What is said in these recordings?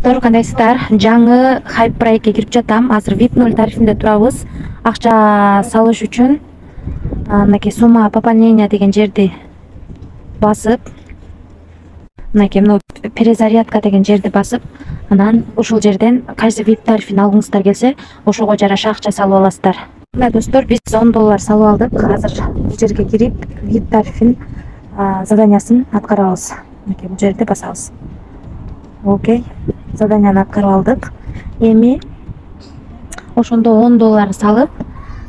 Достор, кандайсыздар? Жаңы хайп проектке кирип жатам. Азыр VIP 0 тарифинде турабыз. Акча салыш үчүн мынакей сумма пополнения деген жерди басып, мынакей мына перезарядка деген жерди басып, анан ушул жерден кайсы VIP тарифин алгыңыздар келсе, ошого жараша акча салып аласыздар. Мына достор, биз $10 салып алдык. Азыр бул жерге кирип VIP тарифин заданиясын аткарабыз. Мынакей бул жерди басабыз. Окей, заданияны аткарып алдык. Эми ошондо $10 салып,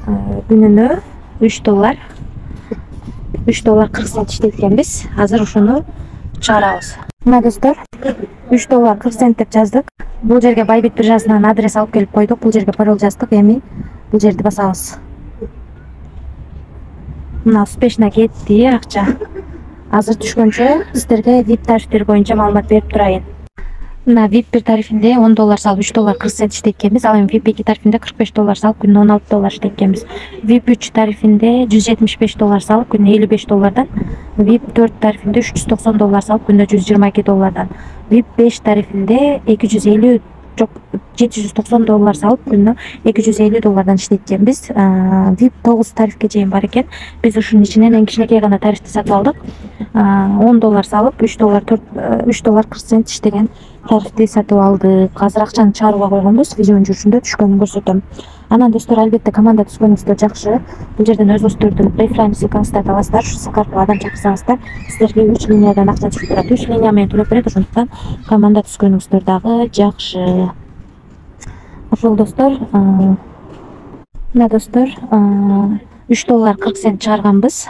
күнүнө $3 40 цент иштеткенбиз. Азыр ошону чыгарабыз. Мына достор, $3 40 цент деп жаздык. Бул жерге Bybit биржасынан адрес алып келип койдук. Бул жерге пароль жаздык. Эми бул жерди басабыз. Мына успешно кетти акча. Азыр түшкөнчө сиздерге VIP тарифтер боюнча маалымат берип турайын. Мына VIP 1 тарифинде $10 салып $3 40 цент иштеткенбиз. Ал эми VIP 2 тарифинде $45 салып күнүнө $16 иштеткенбиз. VIP 3 тарифинде $175 салып күнүнө $55, VIP 4 тарифинде $390 салып күнүнө $122. VIP 5 тарифинде $790 салып күнүнө $250 иштеткенбиз. VIP 9 тарифке чейин бар экен. Биз ушунун ичинен эң кичинекей гана тарифти сатып алдык. $10 салып $3 40 цент иштеген тарифти сатып алдык. Азыр акчаны чыгарууга койгонбуз. Видеонун жүрүшүндө түшкөнүн көрсөтөм. Анан достор, албетте команда түзгөнүңүздөр жакшы. Бул жерден өзүңүздөрдүн референс ссылкаңыздарды аласыздар. Ушу ссылка аркылуу адам чакырсаңыздар, сиздерге 3 линиядан акча түшүп турат. 3 линия менен төлөп берет. Ошондуктан команда түзгөнүңүздөр дагы жакшы. Ошол достор, мына достор, $3 40 цент чыгарганбыз.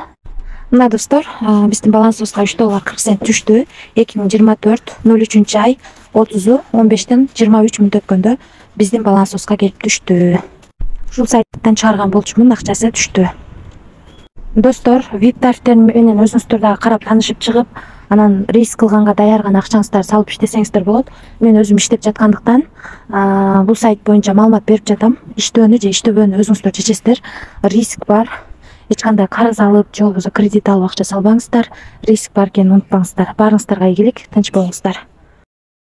Мына достор, биздин балансыбызга $3 40 цент түштү. 2024-03 ай 30-15-тен 23 мүнөт өткөндө биздин балансыбызга келип түштү. Ушул сайттан чыгарган болчумун, акчасы түштү. Достор, VIP тарифтер менен өзүңүздөр дагы карап таанышып чыгып, анан риск кылганга даяр гана акчаңыздарды салып иштесеңиздер болот. Мен өзүм иштеп жаткандыктан бул сайт боюнча маалымат берип жатам. Иштөөнү же иштебөөнү өзүңүздөр чечесиздер. Риск бар. Эч кандай карыз алып, же болбосо кредит алып акча салбаңыздар. Риск бар экенин унутпаңыздар. Баарыңыздарга ийгилик, тынч болуңуздар.